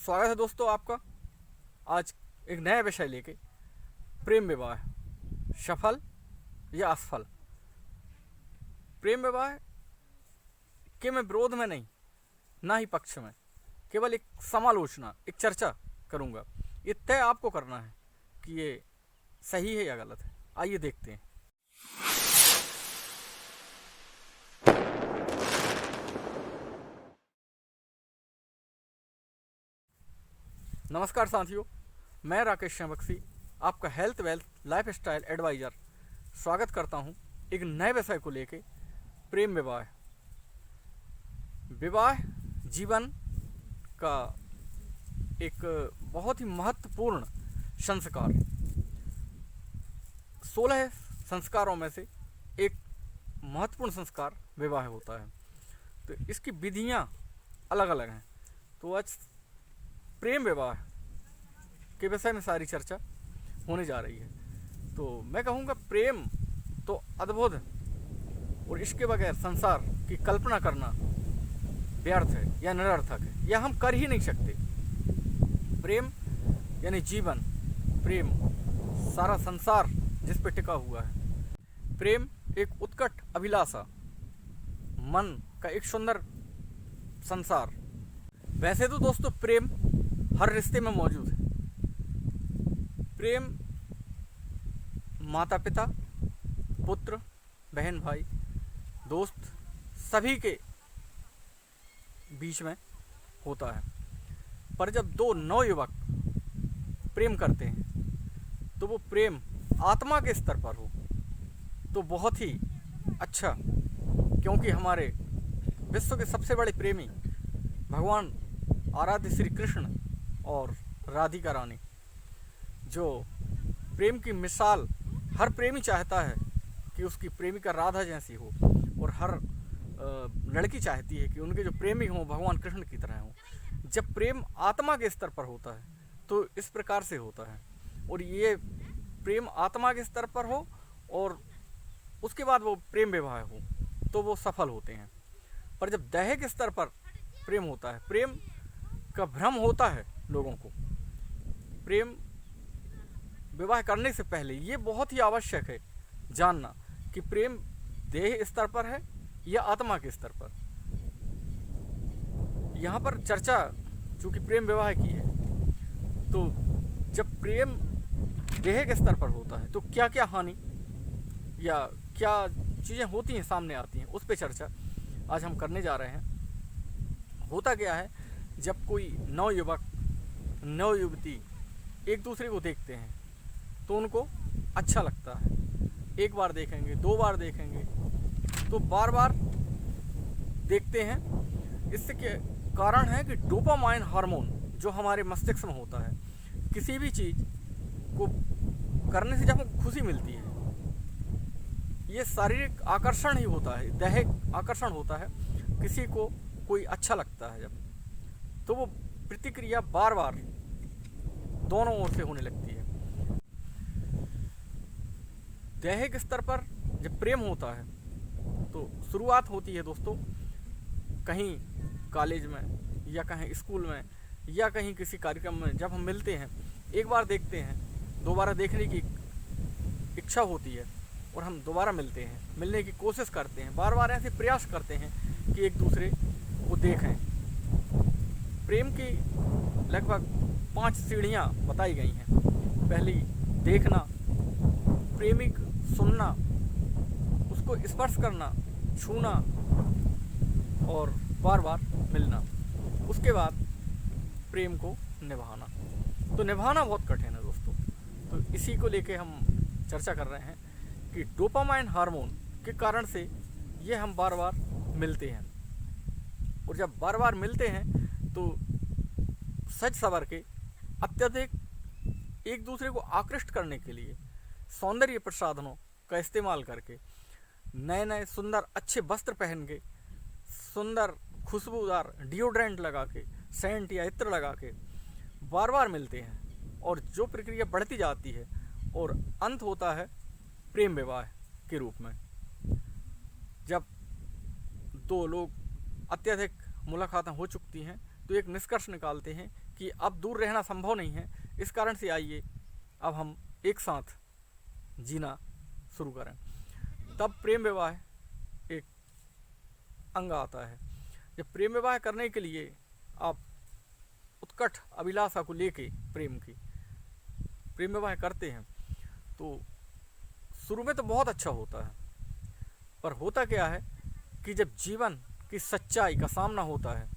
स्वागत है दोस्तों आपका। आज एक नया विषय लेके, प्रेम विवाह सफल या असफल। प्रेम विवाह के मैं विरोध में नहीं, ना ही पक्ष में, केवल एक समालोचना, एक चर्चा करूंगा। ये तय आपको करना है कि ये सही है या गलत है। आइए देखते हैं। नमस्कार साथियों, मैं राकेश बख्शी, आपका health wealth lifestyle adviser स्वागत करता हूं एक नए विषय को लेके, प्रेम विवाह। विवाह जीवन का एक बहुत ही महत्वपूर्ण संस्कार, 16 संस्कारों में से एक महत्वपूर्ण संस्कार विवाह होता है। तो इसकी विधियां अलग अलग हैं। तो आज प्रेम विवाह के विषय में सारी चर्चा होने जा रही है। तो मैं कहूँगा, प्रेम तो अद्भुत और इसके बगैर संसार की कल्पना करना व्यर्थ है या निरर्थक है, या हम कर ही नहीं सकते। प्रेम यानी जीवन, प्रेम सारा संसार जिस पे टिका हुआ है। प्रेम एक उत्कट अभिलाषा, मन का एक सुंदर संसार। वैसे तो दोस्तों प्रेम हर रिश्ते में मौजूद है। प्रेम माता पिता, पुत्र, बहन, भाई, दोस्त सभी के बीच में होता है। पर जब दो नवयुवक प्रेम करते हैं तो वो प्रेम आत्मा के स्तर पर हो तो बहुत ही अच्छा, क्योंकि हमारे विश्व के सबसे बड़े प्रेमी भगवान आराध्य श्री कृष्ण और राधिका रानी, जो प्रेम की मिसाल हर प्रेमी चाहता है कि उसकी प्रेमिका राधा जैसी हो, और हर लड़की चाहती है कि उनके जो प्रेमी हों भगवान कृष्ण की तरह हों। जब प्रेम आत्मा के स्तर पर होता है तो इस प्रकार से होता है, और ये प्रेम आत्मा के स्तर पर हो और उसके बाद वो प्रेम विवाह हो तो वो सफल होते हैं। पर जब दैहिक स्तर पर प्रेम होता है, प्रेम का भ्रम होता है लोगों को। प्रेम विवाह करने से पहले ये बहुत ही आवश्यक है जानना कि प्रेम देह स्तर पर है या आत्मा के स्तर पर। यहाँ पर चर्चा चूंकि प्रेम विवाह की है, तो जब प्रेम देह के स्तर पर होता है तो क्या क्या हानि या क्या चीज़ें होती हैं, सामने आती हैं, उस पर चर्चा आज हम करने जा रहे हैं। होता क्या है, जब कोई नवयुवक नवयुवती एक दूसरे को देखते हैं तो उनको अच्छा लगता है। एक बार देखेंगे, दो बार देखेंगे, तो बार बार देखते हैं। इससे क्या कारण है कि डोपामाइन हार्मोन जो हमारे मस्तिष्क में होता है, किसी भी चीज़ को करने से जब हमको खुशी मिलती है, ये शारीरिक आकर्षण ही होता है, दैहिक आकर्षण होता है। किसी को कोई अच्छा लगता है जब, तो वो प्रतिक्रिया बार बार दोनों ओर से होने लगती है। दैहिक स्तर पर जब प्रेम होता है तो शुरुआत होती है दोस्तों कहीं कॉलेज में या कहीं स्कूल में या कहीं किसी कार्यक्रम में। जब हम मिलते हैं, एक बार देखते हैं, दोबारा देखने की इच्छा होती है और हम दोबारा मिलते हैं, मिलने की कोशिश करते हैं, बार बार ऐसे प्रयास करते हैं कि एक दूसरे को देखें। प्रेम की लगभग 5 सीढ़ियाँ बताई गई हैं। पहली देखना, प्रेमिक सुनना, उसको स्पर्श करना, छूना और बार बार मिलना। उसके बाद प्रेम को निभाना। तो निभाना बहुत कठिन है दोस्तों। तो इसी को लेके हम चर्चा कर रहे हैं कि डोपामाइन हार्मोन के कारण से ये हम बार बार मिलते हैं, और जब बार बार मिलते हैं तो सच सवर के अत्यधिक एक दूसरे को आकृष्ट करने के लिए सौंदर्य प्रसाधनों का इस्तेमाल करके, नए नए सुंदर अच्छे वस्त्र पहन के, सुंदर खुशबूदार डिओड्रेंट लगा के, सेंट या इत्र लगा के बार बार मिलते हैं, और जो प्रक्रिया बढ़ती जाती है और अंत होता है प्रेम विवाह के रूप में। जब दो लोग अत्यधिक मुलाकातें हो चुकती हैं तो एक निष्कर्ष निकालते हैं कि अब दूर रहना संभव नहीं है, इस कारण से आइए अब हम एक साथ जीना शुरू करें। तब प्रेम विवाह एक अंग आता है। जब प्रेम विवाह करने के लिए आप उत्कट अभिलाषा को लेके प्रेम विवाह करते हैं तो शुरू में तो बहुत अच्छा होता है, पर होता क्या है कि जब जीवन की सच्चाई का सामना होता है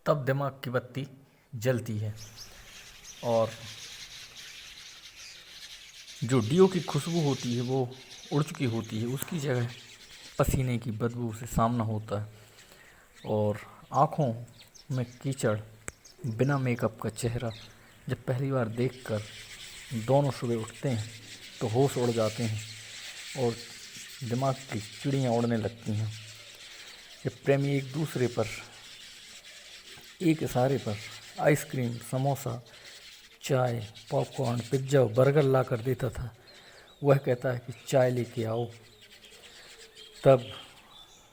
तब दिमाग की बत्ती जलती है और जो डियो की खुशबू होती है वो उड़ चुकी होती है, उसकी जगह पसीने की बदबू से सामना होता है और आँखों में कीचड़, बिना मेकअप का चेहरा जब पहली बार देखकर दोनों सुबह उठते हैं तो होश उड़ जाते हैं और दिमाग की चिड़ियाँ उड़ने लगती हैं। जब प्रेमी एक दूसरे पर एक इशारे पर आइसक्रीम, समोसा, चाय, पॉपकॉर्न, पिज्ज़ा, बर्गर ला कर देता था, वह कहता है कि चाय लेके आओ। तब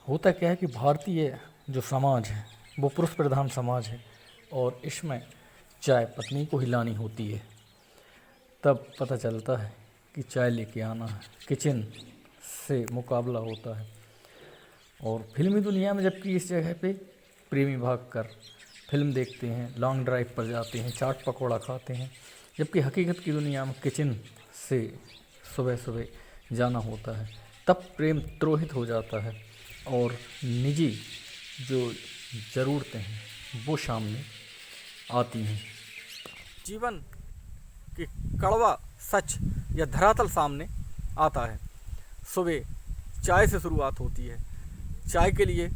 होता क्या है कि भारतीय जो समाज है वो पुरुष प्रधान समाज है और इसमें चाय पत्नी को ही लानी होती है। तब पता चलता है कि चाय लेके आना है, किचन से मुकाबला होता है। और फिल्मी दुनिया में जबकि इस जगह पे प्रेमी भागकर फिल्म देखते हैं, लॉन्ग ड्राइव पर जाते हैं, चाट पकौड़ा खाते हैं, जबकि हकीकत की दुनिया में किचन से सुबह सुबह जाना होता है। तब प्रेम द्रोहित हो जाता है और निजी जो ज़रूरतें हैं वो सामने आती हैं। जीवन की कड़वा सच या धरातल सामने आता है। सुबह चाय से शुरुआत होती है। चाय के लिए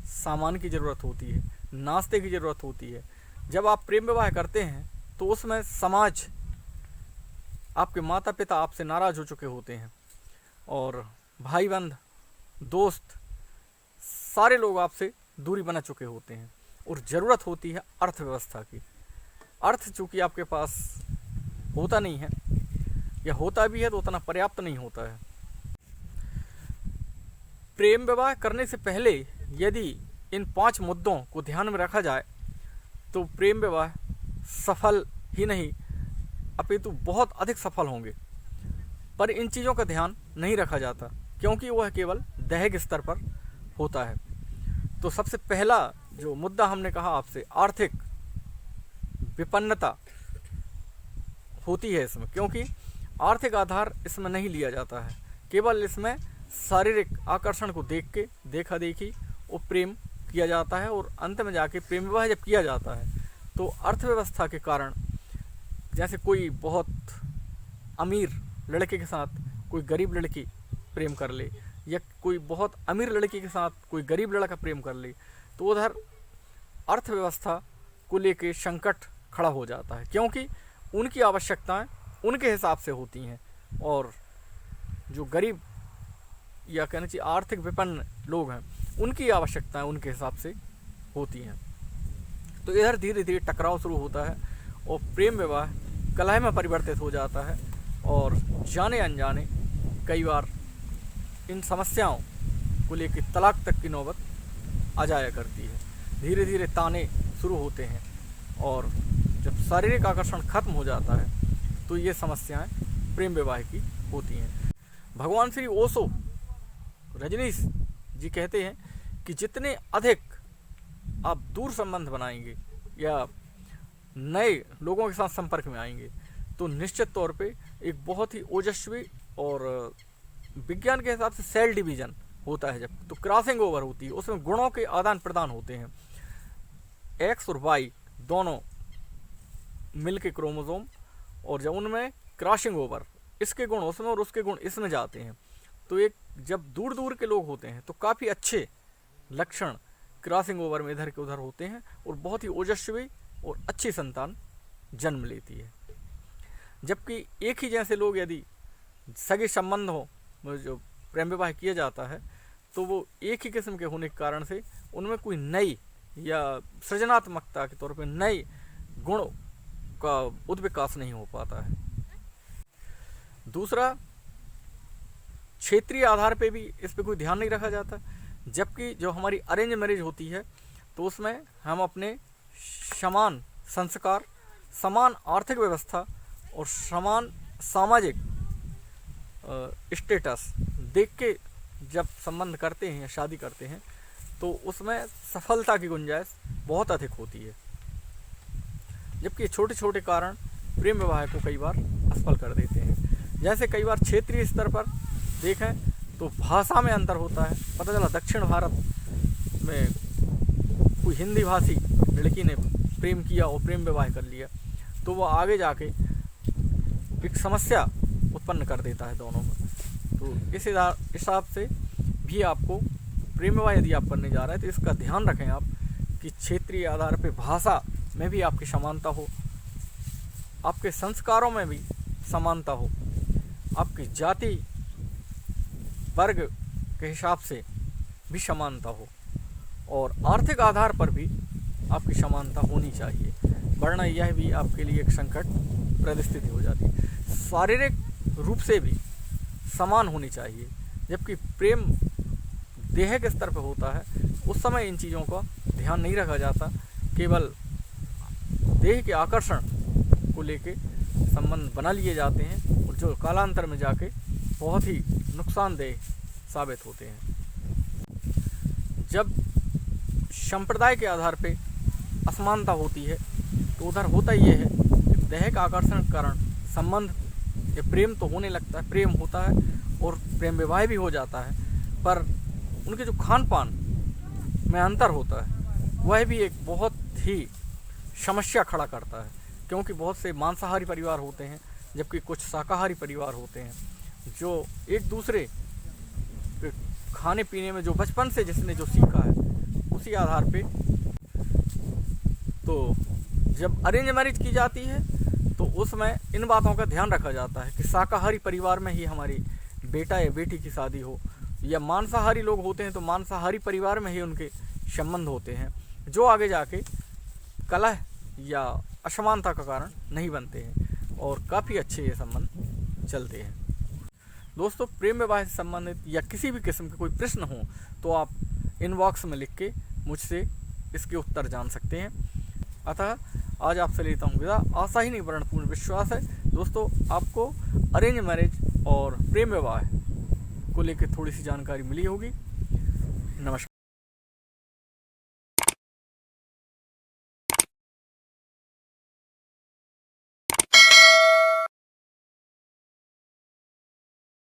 सामान की ज़रूरत होती है, नाश्ते की ज़रूरत होती है। जब आप प्रेम विवाह करते हैं तो उसमें समाज, आपके माता पिता आपसे नाराज़ हो चुके होते हैं और भाई बंध, दोस्त, सारे लोग आपसे दूरी बना चुके होते हैं और ज़रूरत होती है अर्थव्यवस्था की। अर्थ चूँकि आपके पास होता नहीं है या होता भी है तो उतना पर्याप्त नहीं होता है। प्रेम विवाह करने से पहले यदि इन 5 मुद्दों को ध्यान में रखा जाए तो प्रेम विवाह सफल ही नहीं अपितु बहुत अधिक सफल होंगे। पर इन चीज़ों का ध्यान नहीं रखा जाता क्योंकि वह केवल दैहिक स्तर पर होता है। तो सबसे पहला जो मुद्दा हमने कहा आपसे, आर्थिक विपन्नता होती है इसमें, क्योंकि आर्थिक आधार इसमें नहीं लिया जाता है। केवल इसमें शारीरिक आकर्षण को देख के देखा देखी और प्रेम किया जाता है और अंत में जाके प्रेम विवाह जब किया जाता है तो अर्थव्यवस्था के कारण, जैसे कोई बहुत अमीर लड़के के साथ कोई गरीब लड़की प्रेम कर ले या कोई बहुत अमीर लड़की के साथ कोई गरीब लड़का प्रेम कर ले, तो उधर अर्थव्यवस्था को लेके संकट खड़ा हो जाता है क्योंकि उनकी आवश्यकताएं उनके हिसाब से होती हैं और जो गरीब या कहना चाहिए आर्थिक विपन्न लोग हैं उनकी आवश्यकताएं उनके हिसाब से होती हैं। तो इधर धीरे धीरे टकराव शुरू होता है और प्रेम विवाह कलह में परिवर्तित हो जाता है और जाने अनजाने कई बार इन समस्याओं को लेकर तलाक तक की नौबत आ जाया करती है। धीरे धीरे ताने शुरू होते हैं और जब शारीरिक आकर्षण खत्म हो जाता है तो ये समस्याएं प्रेम विवाह की होती हैं। भगवान श्री ओशो रजनीश जी कहते हैं कि जितने अधिक आप दूर संबंध बनाएंगे या नए लोगों के साथ संपर्क में आएंगे तो निश्चित तौर पे एक बहुत ही ओजस्वी और विज्ञान के हिसाब से सेल डिवीजन होता है। जब तो क्रॉसिंग ओवर होती है, उसमें गुणों के आदान प्रदान होते हैं। एक्स और वाई दोनों मिल के क्रोमोसोम, और जब उनमें क्रॉसिंग ओवर, इसके गुण उसमें और उसके गुण इसमें जाते हैं तो एक जब दूर दूर के लोग होते हैं तो काफ़ी अच्छे लक्षण क्रॉसिंग ओवर में इधर के उधर होते हैं और बहुत ही ओजस्वी और अच्छी संतान जन्म लेती है। जबकि एक ही जैसे लोग यदि सगे संबंध हो, जो प्रेम विवाह किया जाता है, तो वो एक ही किस्म के होने के कारण से उनमें कोई नई या सृजनात्मकता के तौर पे नए गुण का उद्विकास नहीं हो पाता है। दूसरा, क्षेत्रीय आधार पे भी इस पे कोई ध्यान नहीं रखा जाता। जबकि जो हमारी अरेंज मैरिज होती है तो उसमें हम अपने समान संस्कार, समान आर्थिक व्यवस्था और समान सामाजिक स्टेटस देख के जब संबंध करते हैं या शादी करते हैं तो उसमें सफलता की गुंजाइश बहुत अधिक होती है। जबकि छोटे छोटे कारण प्रेम विवाह को कई बार असफल कर देते हैं। जैसे कई बार क्षेत्रीय स्तर पर देखें तो भाषा में अंतर होता है। पता चला दक्षिण भारत में कोई हिंदी भाषी लड़की ने प्रेम किया और प्रेम विवाह कर लिया तो वह आगे जाके एक समस्या उत्पन्न कर देता है दोनों में। तो इस हिसाब से भी आपको प्रेम विवाह यदि आप करने जा रहे हैं तो इसका ध्यान रखें आप कि क्षेत्रीय आधार पर भाषा में भी आपकी समानता हो, आपके संस्कारों में भी समानता हो, आपकी जाति वर्ग के हिसाब से भी समानता हो और आर्थिक आधार पर भी आपकी समानता होनी चाहिए, वरना यह भी आपके लिए एक संकट परिस्थिति हो जाती है। शारीरिक रूप से भी समान होनी चाहिए। जबकि प्रेम देह के स्तर पर होता है उस समय इन चीज़ों का ध्यान नहीं रखा जाता, केवल देह के आकर्षण को लेके संबंध बना लिए जाते हैं और जो कालांतर में जाके बहुत ही नुकसानदेह साबित होते हैं। जब संप्रदाय के आधार पे असमानता होती है तो उधर होता ये है कि दैहिक आकर्षण के कारण संबंध या प्रेम तो होने लगता है, प्रेम होता है और प्रेम विवाह भी हो जाता है, पर उनके जो खान पान में अंतर होता है वह भी एक बहुत ही समस्या खड़ा करता है। क्योंकि बहुत से मांसाहारी परिवार होते हैं जबकि कुछ शाकाहारी परिवार होते हैं जो एक दूसरे के खाने पीने में जो बचपन से जिसने जो सीखा है उसी आधार पे, तो जब अरेंज मैरिज की जाती है तो उसमें इन बातों का ध्यान रखा जाता है कि शाकाहारी परिवार में ही हमारी बेटा या बेटी की शादी हो, या मांसाहारी लोग होते हैं तो मांसाहारी परिवार में ही उनके संबंध होते हैं जो आगे जाके कलह या असमानता का कारण नहीं बनते हैं और काफ़ी अच्छे ये संबंध चलते हैं। दोस्तों, प्रेम विवाह से संबंधित या किसी भी किस्म के कोई प्रश्न हो तो आप इनबॉक्स में लिख के मुझसे इसके उत्तर जान सकते हैं। अतः आज आपसे लेता हूँ विदा। आशा ही नहीं वर्ण पूर्ण विश्वास है दोस्तों आपको अरेंज मैरिज और प्रेम विवाह को लेकर थोड़ी सी जानकारी मिली होगी। नमस्कार।